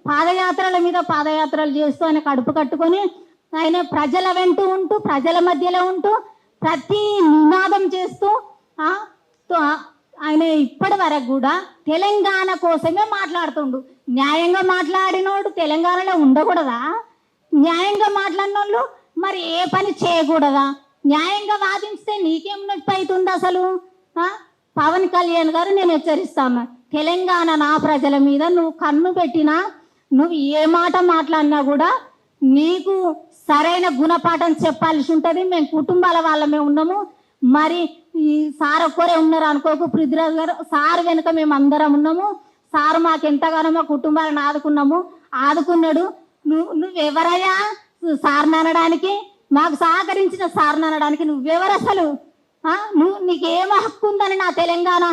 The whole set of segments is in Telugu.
పాదయాత్రల మీద పాదయాత్రలు చేస్తూ ఆయన కడుపు కట్టుకొని ఆయన ప్రజల వెంట ఉంటూ ప్రజల మధ్యలో ఉంటూ ప్రతి నినాదం చేస్తూ ఆయన ఇప్పటి వరకు కూడా తెలంగాణ కోసమే మాట్లాడుతుండు. న్యాయంగా మాట్లాడినోడు తెలంగాణలో ఉండకూడదా? న్యాయంగా మాట్లాడిన వాళ్ళు మరి ఏ పని చేయకూడదా? న్యాయంగా వాదించితే నీకేం నొప్పి అవుతుంది అసలు? పవన్ కళ్యాణ్ గారు నేను హెచ్చరిస్తాను, తెలంగాణ నా ప్రజల మీద నువ్వు కన్ను పెట్టినా, నువ్వు ఏ మాట మాట్లాడినా కూడా నీకు సరైన గుణపాఠం చెప్పాల్సి ఉంటుంది. మేము కుటుంబాల వాళ్ళమే ఉన్నాము. మరి ఈ సార్ ఒక్కరే ఉన్నారు అనుకోకు, పృథ్వీరాజ్ గారు సార్ వెనుక మేము అందరం ఉన్నాము. సార్ మాకు ఎంతగానో మా కుటుంబాలను ఆదుకున్నాడు. నువ్వెవరయ్యా సార్ని అనడానికి? మాకు సహకరించిన సార్ని అనడానికి నువ్వెవరు అసలు? నీకేం హక్కు ఉందని నా తెలంగాణ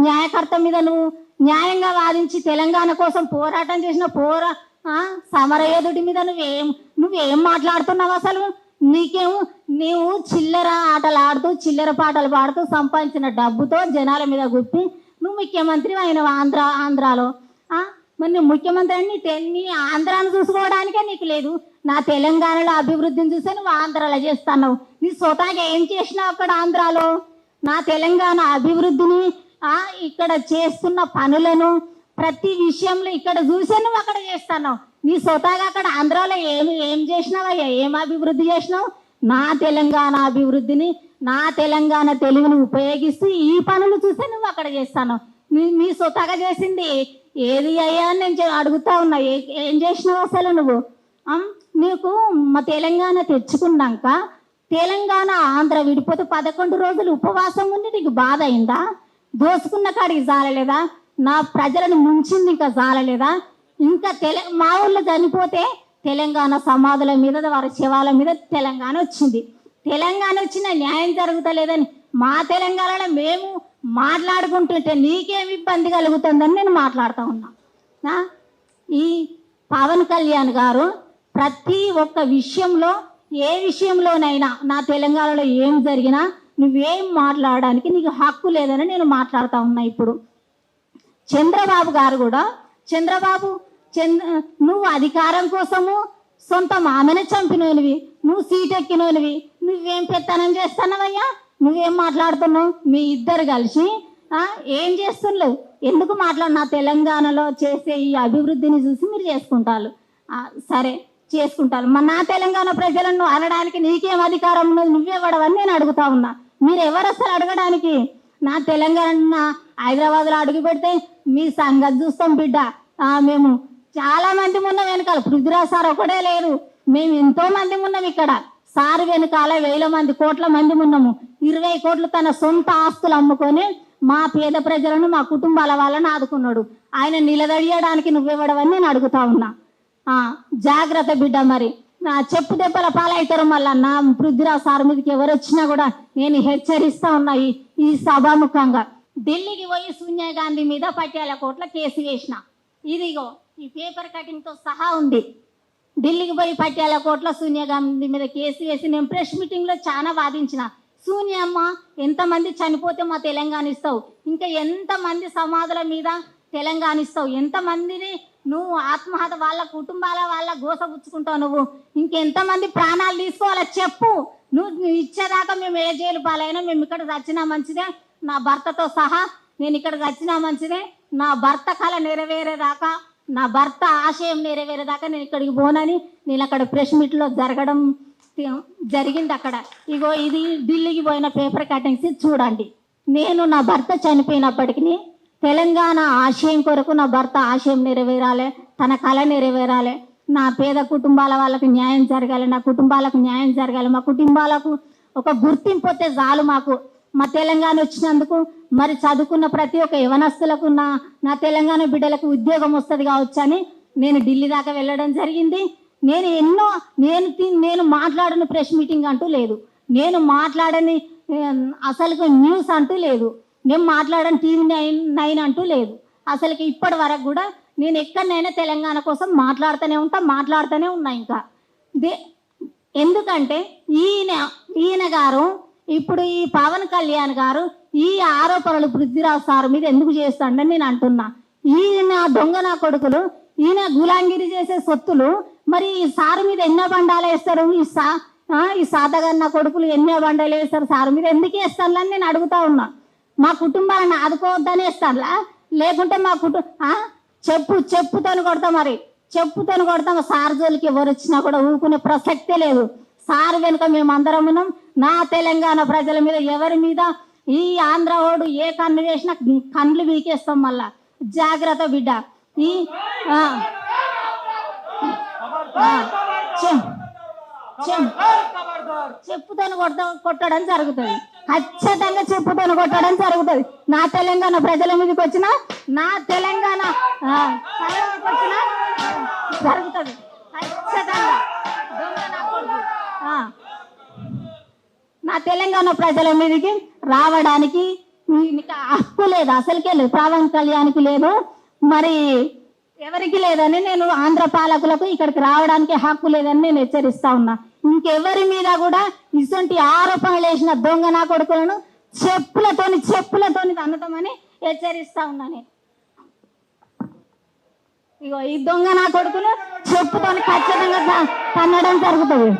న్యాయకర్త మీద నువ్వు న్యాయంగా వాదించి తెలంగాణ కోసం పోరాటం చేసిన సమరయోధుడి మీద నువ్వేం మాట్లాడుతున్నావు అసలు? నీవు చిల్లర ఆటలు ఆడుతూ చిల్లర పాటలు పాడుతూ సంపాదించిన డబ్బుతో జనాల మీద గుప్పి నువ్వు ముఖ్యమంత్రి అయిన ఆంధ్రాలో. మరి నువ్వు ముఖ్యమంత్రి అని నీ ఆంధ్రాను చూసుకోవడానికే నీకు లేదు. నా తెలంగాణలో అభివృద్ధిని చూస్తే నువ్వు ఆంధ్రాలో చేస్తున్నావు. నీ స్వతహాగా ఏం చేసినావు అక్కడ ఆంధ్రాలో? నా తెలంగాణ అభివృద్ధిని ఇక్కడ చేస్తున్న పనులను ప్రతి విషయంలో ఇక్కడ చూసే నువ్వు అక్కడ చేస్తున్నావు. నీ స్వతహాగా అక్కడ ఆంధ్రాలో ఏం చేసినావయ్యా? ఏం అభివృద్ధి చేసినావు? నా తెలంగాణ అభివృద్ధిని, నా తెలంగాణ తెలుగుని ఉపయోగిస్తూ ఈ పనులు చూస్తే నువ్వు అక్కడ చేస్తాను. నీ స్వతహాగా చేసింది ఏది అయ్యా అని నేను అడుగుతా ఉన్నా. ఏం చేసినావు అసలు నువ్వు? నీకు మా తెలంగాణ తెచ్చుకున్నాక తెలంగాణ ఆంధ్ర విడిపోతే 11 రోజులు ఉపవాసం ఉండి నీకు బాధ అయిందా? దోసుకున్న కాడికి జాలలేదా? నా ప్రజలను ముంచింది ఇంకా జాలలేదా? ఇంకా మా ఊళ్ళో చనిపోతే తెలంగాణ సమాధుల మీద వారి శవాల మీద తెలంగాణ వచ్చింది. తెలంగాణ వచ్చిన న్యాయం జరుగుతలేదని మా తెలంగాణలో మేము మాట్లాడుకుంటుంటే నీకేమి ఇబ్బంది కలుగుతుందని నేను మాట్లాడుతూ ఉన్నా. ఈ పవన్ కళ్యాణ్ గారు ప్రతి ఒక్క విషయంలో, ఏ విషయంలోనైనా నా తెలంగాణలో ఏం జరిగినా నువ్వేం మాట్లాడడానికి నీకు హక్కు లేదని నేను మాట్లాడుతూ ఉన్నా. ఇప్పుడు చంద్రబాబు గారు కూడా, నువ్వు అధికారం కోసము సొంత మామనే చంపినోనివి, నువ్వు సీట్ ఎక్కినోనివి, నువ్వేం పెత్తనం చేస్తున్నావయ్యా? నువ్వేం మాట్లాడుతున్నావు? మీ ఇద్దరు కలిసి ఏం చేస్తున్నావు? ఎందుకు నా తెలంగాణలో చేసే ఈ అభివృద్ధిని చూసి మీరు చేసుకుంటారు. సరే చేసుకుంటారు, మరి నా తెలంగాణ ప్రజలను అనడానికి నీకేం అధికారం ఉన్నది? నువ్వెవడవని నేను అడుగుతా ఉన్నా. మీరు ఎవరు అసలు అడగడానికి? నా తెలంగాణ హైదరాబాద్లో అడుగు పెడితే మీ సంగతి చూస్తాం బిడ్డ. మేము చాలా మంది ఉన్నాం వెనకాల, పృథ్వీరాజ్ సార్ ఒకటే లేరు, మేము ఎంతో మంది ఉన్నాం ఇక్కడ. సార్ వెనకాల 1000 మంది, కోట్ల మంది ఉన్నాము. 20 కోట్లు తన సొంత ఆస్తులు అమ్ముకొని మా పేద ప్రజలను, మా కుటుంబాల వాళ్ళని ఆదుకున్నాడు. ఆయన నిలదడియడానికి నువ్వెవడవని నేను అడుగుతా ఉన్నా. జాగ్రత్త బిడ్డ, మరి నా చెప్పు దెబ్బల పాలవుతారు. మళ్ళా నా పృథ్వీరాజ్ సార్ మీదకి ఎవరు వచ్చినా కూడా నేను హెచ్చరిస్తా ఉన్నా ఈ సభాముఖంగా. ఢిల్లీకి పోయి సోనియా గాంధీ మీద పట్యాల కోట్ల కేసు వేసిన, ఇదిగో ఈ పేపర్ కటింగ్తో సహా ఉంది. ఢిల్లీకి పోయి పట్యాల కోట్ల సోనియా గాంధీ మీద కేసు వేసి నేను ప్రెస్ మీటింగ్లో చాలా వాదించిన. సోనియమ్మ, ఎంతమంది చనిపోతే మా తెలంగాణ ఇస్తావు? ఇంకా ఎంతమంది సమాధుల మీద తెలంగాణ ఇస్తావు? ఎంతమందిని నువ్వు ఆత్మహత్య వాళ్ళ కుటుంబాల వాళ్ళ గోసపుచ్చుకుంటావు? నువ్వు ఇంకెంతమంది ప్రాణాలు తీసుకోవాలో చెప్పు. నువ్వు ఇచ్చేదాకా మేము ఏ జైలు పాలైనా మేము ఇక్కడ చచ్చినా మంచిదే, నా భర్తతో సహా నేను ఇక్కడ చచ్చినా మంచిదే. నా భర్త కళ నెరవేరేదాకా, నా భర్త ఆశయం నెరవేరేదాకా నేను ఇక్కడికి పోనని నేను అక్కడ ప్రెస్ మీట్లో జరిగింది. అక్కడ ఇగో ఇది ఢిల్లీకి పోయిన పేపర్ కటింగ్స్ చూడండి. నేను నా భర్త చనిపోయినప్పటికీ తెలంగాణ ఆశయం కొరకు నా భర్త ఆశయం నెరవేరాలి, తన కళ నెరవేరాలి, నా పేద కుటుంబాల వాళ్ళకు న్యాయం జరగాలి, నా కుటుంబాలకు న్యాయం జరగాలి, మా కుటుంబాలకు ఒక గుర్తింపు వస్తే చాలు మాకు. మా తెలంగాణ వచ్చినందుకు మరి చదువుకున్న ప్రతి ఒక్క యవనస్తులకు నా తెలంగాణ బిడ్డలకు ఉద్యోగం వస్తుంది కావచ్చు అని నేను ఢిల్లీ దాకా వెళ్ళడం జరిగింది. నేను మాట్లాడని ప్రెస్ మీటింగ్ అంటూ లేదు, నేను మాట్లాడని అసలు న్యూస్ అంటూ లేదు, నేను మాట్లాడని టీవీ 9 అంటూ లేదు. అసలుకి ఇప్పటి వరకు కూడా నేను ఎక్కడైనా తెలంగాణ కోసం మాట్లాడుతూనే ఉన్నా. ఇంకా ఎందుకంటే ఈయన గారు ఇప్పుడు ఈ పవన్ కళ్యాణ్ గారు ఈ ఆరోపణలు పృథ్వీరాజ్ సార్ మీద ఎందుకు చేస్తాడని నేను అంటున్నా. ఈయన దొంగ నా కొడుకులు ఈయన గులాంగిరి చేసే సొత్తులు మరి ఈ సారు మీద ఎన్నో బండాలు వేస్తారు, ఈ సాధగన్న కొడుకులు ఎన్నో బండాలు వేస్తారు, సారు మీద ఎందుకు వేస్తారని నేను అడుగుతా ఉన్నా. మా కుటుంబాన్ని ఆదుకోవద్దని వేస్తారా, లేకుంటే మా చెప్పుతోని కొడతాం, మరి చెప్పుతోని కొడతాం. సార్ జోలికి ఎవరు వచ్చినా కూడా ఊరుకునే ప్రసక్తే లేదు. సార్ వెనుక మేము అందరం ఉన్నాం. నా తెలంగాణ ప్రజల మీద ఎవరి మీద ఈ ఆంధ్ర ఓడు ఏ కన్ను చేసినా కళ్ళు వీకేస్తాం. మళ్ళా జాగ్రత్త బిడ్డ. ఈ చెప్పుతోని కొట్టడం జరుగుతుంది, ఖచ్చితంగా చెప్పుతోని కొట్టడం జరుగుతుంది. నా తెలంగాణ ప్రజల మీదకి వచ్చిన, నా తెలంగాణ వచ్చిన జరుగుతుంది ఖచ్చితంగా. నా తెలంగాణ ప్రజల మీదకి రావడానికి హక్కు లేదు, అసలుకే లేదు. పవన్ కళ్యాణ్కి లేదు, మరి ఎవరికి లేదని నేను ఆంధ్ర పాలకులకు ఇక్కడికి రావడానికి హక్కు లేదని నేను హెచ్చరిస్తా ఉన్నా. ఇంకెవరి మీద కూడా ఇటువంటి ఆరోపణలు వేసిన దొంగ నా కొడుకులను చెప్పులతోని తన్నుతామని హెచ్చరిస్తా ఉన్నా. నేను ఇగో ఈ దొంగ నా కొడుకును చెప్పుతోని ఖచ్చితంగా తన్నడం జరుగుతుంది.